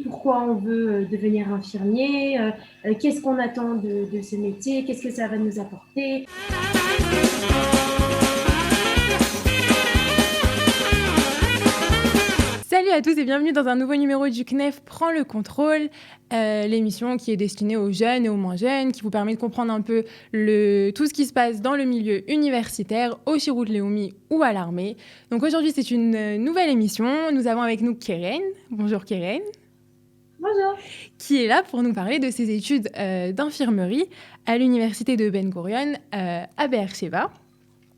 pourquoi on veut devenir infirmier, qu'est-ce qu'on attend de ce métier, qu'est-ce que ça va nous apporter. Salut à tous et bienvenue dans un nouveau numéro du CNEF Prends le contrôle, l'émission qui est destinée aux jeunes et aux moins jeunes, qui vous permet de comprendre un peu tout ce qui se passe dans le milieu universitaire, au Chiroute Léomi ou à l'armée. Donc aujourd'hui c'est une nouvelle émission, nous avons avec nous Keren. Bonjour Keren. Bonjour. Qui est là pour nous parler de ses études d'infirmerie à l'université de Ben Gurion à Be'er Sheva.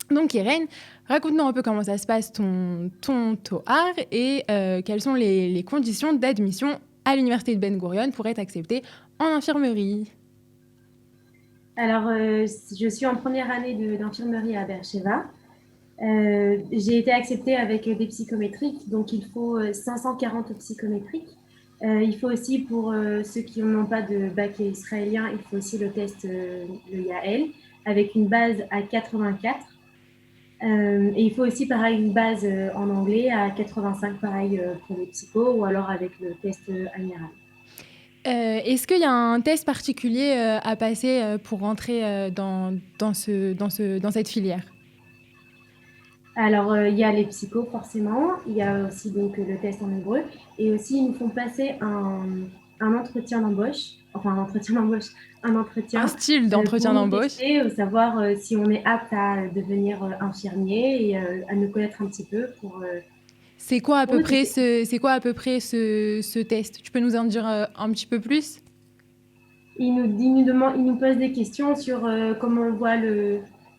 Donc Keren, raconte-nous un peu comment ça se passe ton TOHAR et quelles sont les conditions d'admission à l'université de Ben Gurion pour être acceptée en infirmerie. Alors, je suis en première année d'infirmerie à Be'er Sheva. J'ai été acceptée avec des psychométriques, donc il faut 540 psychométriques. Il faut aussi, pour ceux qui n'ont pas de bac israélien, il faut aussi le test, le YAL, avec une base à 84. Et il faut aussi, pareil, une base en anglais à 85, pareil, pour les psychos, ou alors avec le test amiral. Est-ce qu'il y a un test particulier à passer pour rentrer dans cette filière ? Alors, il y a les psychos, forcément. Il y a aussi donc le test en hébreu. Et aussi, ils nous font passer un entretien d'embauche. Enfin, un entretien. Un style d'entretien pour nous d'embauche. tester, savoir si on est apte à devenir infirmier et à nous connaître un petit peu pour... C'est quoi à peu près ce test ? Tu peux nous en dire un petit peu plus ? Il nous pose des questions sur comment on voit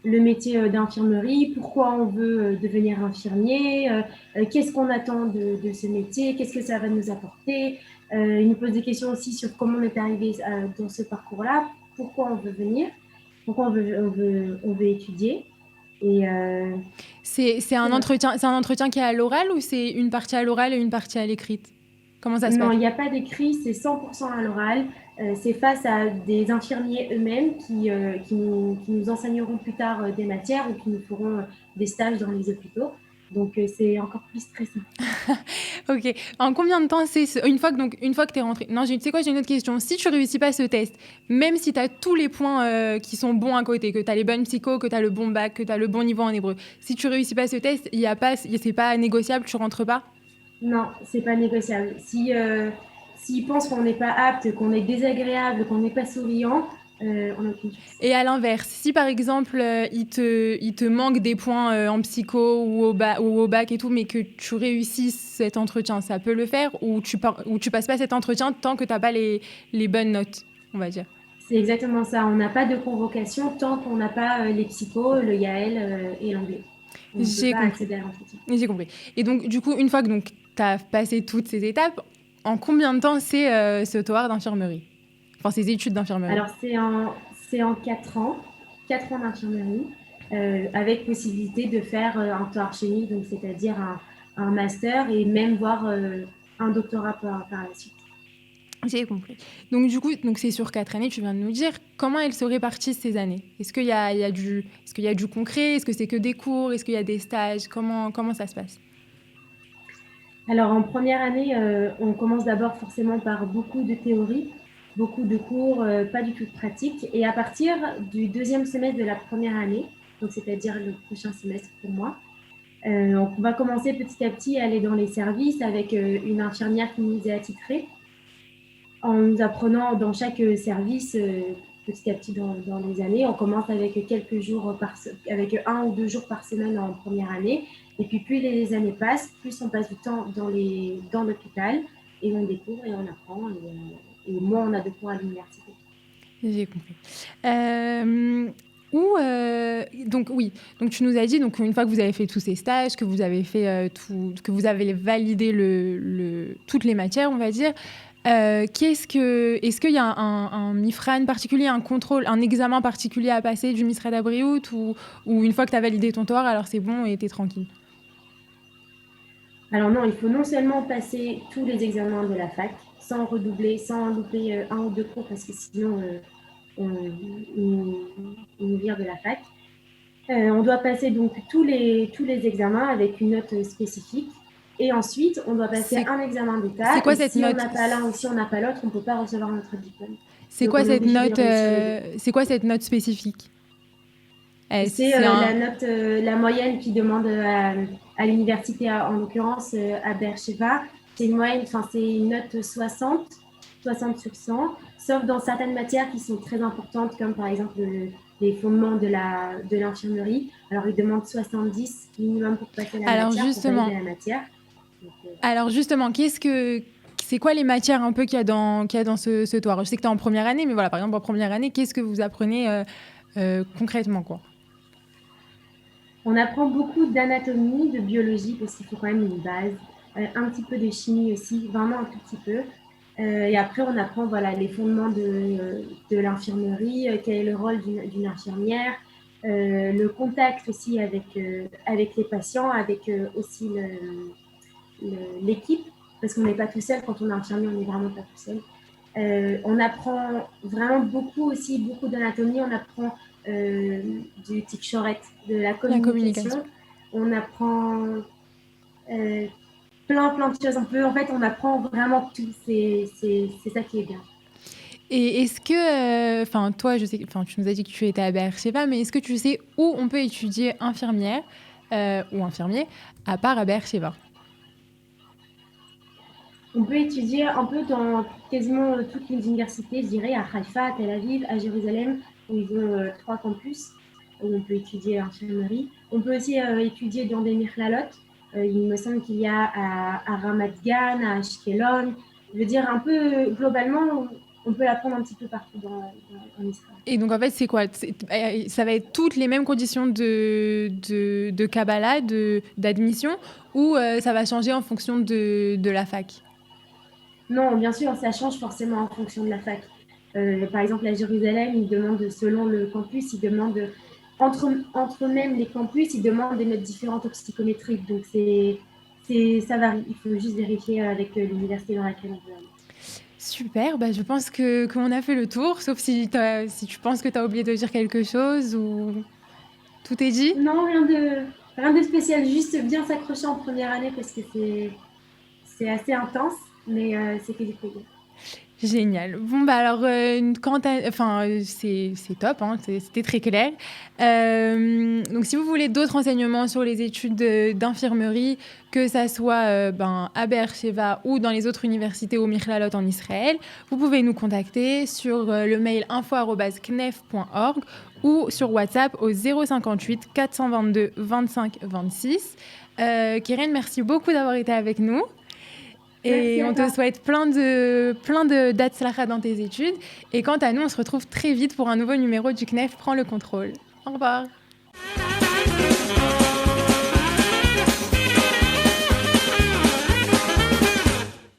le métier d'infirmerie, pourquoi on veut devenir infirmier, qu'est-ce qu'on attend de ce métier, qu'est-ce que ça va nous apporter. Il nous pose des questions aussi sur comment on est arrivé dans ce parcours-là, pourquoi on veut venir, pourquoi on veut étudier. Et c'est un entretien qui est à l'oral ou c'est une partie à l'oral et une partie à l'écrite ? Comment ça se passe ? Non, il n'y a pas d'écrit, c'est 100% à l'oral. C'est face à des infirmiers eux-mêmes qui nous enseigneront plus tard des matières ou qui nous feront des stages dans les hôpitaux. Donc, c'est encore plus stressant. Ok. En combien de temps c'est une fois que tu es rentré ? Non, tu sais quoi, j'ai une autre question. Si tu réussis pas ce test, même si tu as tous les points qui sont bons à côté, que tu as les bonnes psychos, que tu as le bon bac, que tu as le bon niveau en hébreu, si tu réussis pas ce test, c'est pas négociable, tu rentres pas ? Non, c'est pas négociable. S'ils pensent qu'on n'est pas apte, qu'on est désagréable, qu'on n'est pas souriant, on n'a aucune chance. Et à l'inverse, si par exemple il te manque des points en psycho ou au bac et tout, mais que tu réussis cet entretien, ça peut le faire ou tu passes pas cet entretien tant que tu n'as pas les bonnes notes, on va dire. C'est exactement ça. On n'a pas de convocation tant qu'on n'a pas les psychos, le YAL et l'anglais. On ne peut pas accéder à l'entretien. J'ai compris. Et donc, du coup, une fois que tu as passé toutes ces étapes, en combien de temps c'est ce TOHAR d'infirmerie ? Enfin, ces études d'infirmerie. Alors, c'est en 4 ans, 4 ans d'infirmerie, avec possibilité de faire un TOHAR chimie, donc c'est-à-dire un master et même voir un doctorat par la suite. J'ai compris. Donc, du coup, c'est sur 4 années, tu viens de nous dire. Comment elles se répartissent ces années ? Est-ce qu'il y a du concret ? Est-ce que c'est que des cours ? Est-ce qu'il y a des stages ? Comment ça se passe ? Alors, en première année, on commence d'abord forcément par beaucoup de théorie, beaucoup de cours, pas du tout de pratique. Et à partir du deuxième semestre de la première année, donc c'est-à-dire le prochain semestre pour moi, on va commencer petit à petit à aller dans les services avec une infirmière qui nous est attitrée, en nous apprenant dans chaque service petit à petit dans les années. On commence avec avec 1 ou 2 jours par semaine en première année. Et puis plus les années passent, plus on passe du temps dans l'hôpital et on découvre et on apprend. Et moins on a de cours à l'université. J'ai compris. Donc tu nous as dit, donc une fois que vous avez fait tous ces stages, que vous avez fait que vous avez validé toutes les matières, on va dire, est-ce qu'il y a un MIFRAN particulier, un contrôle, un examen particulier à passer du Misrad Abriout ou une fois que tu as validé ton TOHAR, alors c'est bon et tu es tranquille ? Alors non, il faut non seulement passer tous les examens de la fac, sans redoubler, sans louper 1 ou 2 cours, parce que sinon on nous vire de la fac. On doit passer donc tous les examens avec une note spécifique. Et ensuite, on doit passer un examen d'État. C'est quoi et cette si note? on n'a pas l'un ou si on n'a pas l'autre, on ne peut pas recevoir notre diplôme. C'est Donc, quoi on est cette obligé de note réussir les deux. C'est quoi cette note spécifique? C'est la note, la moyenne qui demande à l'université, en l'occurrence à Beersheva. C'est une moyenne, enfin c'est une note 60 sur 100, sauf dans certaines matières qui sont très importantes, comme par exemple les fondements de l'infirmerie. Alors ils demandent 70 minimum pour passer la matière, pour valider la matière. Donc, alors justement, c'est quoi les matières un peu qu'il y a dans ce toit? Je sais que tu es en première année, mais voilà, par exemple en première année, qu'est-ce que vous apprenez concrètement, quoi? On apprend beaucoup d'anatomie, de biologie, parce qu'il faut quand même une base, un petit peu de chimie aussi, vraiment un tout petit peu. Et après, on apprend les fondements de l'infirmerie, quel est le rôle d'une infirmière, le contact aussi avec les patients, avec aussi l'équipe, parce qu'on n'est pas tout seul. Quand on est infirmier, on n'est vraiment pas tout seul. On apprend vraiment beaucoup d'anatomie, on apprend du tic-chorette, de la communication. On apprend plein de choses. On apprend vraiment tout. C'est ça qui est bien. Et est-ce que, toi, je sais, tu nous as dit que tu étais à Beersheva, mais est-ce que tu sais où on peut étudier infirmière ou infirmier à part à Beersheva? On peut étudier un peu dans quasiment toutes les universités, je dirais, à Haïfa, à Tel Aviv, à Jérusalem, où ils ont 3 campus, où on peut étudier l'infirmerie. On peut aussi étudier dans des Mirlalot. Il me semble qu'il y a à Ramat Gan, à Ashkelon. Je veux dire, un peu globalement, on peut l'apprendre un petit peu partout en Israël. Et donc, en fait, c'est quoi? Ça va être toutes les mêmes conditions de Kabbalah, d'admission, ou ça va changer en fonction de la fac? Non, bien sûr, ça change forcément en fonction de la fac. Par exemple, à Jérusalem, ils demandent, selon le campus, ils demandent, entre même les campus, ils demandent des notes différentes aux psychométriques. Donc, ça varie. Il faut juste vérifier avec l'université dans laquelle on veut aller. Super, je pense qu'on a fait le tour, sauf si tu penses que tu as oublié de dire quelque chose ou tout est dit? Non, rien de spécial, juste bien s'accrocher en première année parce que c'est assez intense, mais c'est fait du plaisir. Génial. Bon, alors, c'est top, hein, c'était très clair. Donc, si vous voulez d'autres renseignements sur les études d'infirmerie, que ça soit à Beersheva ou dans les autres universités au Mirlalot en Israël, vous pouvez nous contacter sur le mail info@knef.org ou sur WhatsApp au 058 422 25 26. Keren, merci beaucoup d'avoir été avec nous. Et on te souhaite plein de d'Hatzlacha dans tes études. Et quant à nous, on se retrouve très vite pour un nouveau numéro du CNEF Prends le contrôle. Au revoir.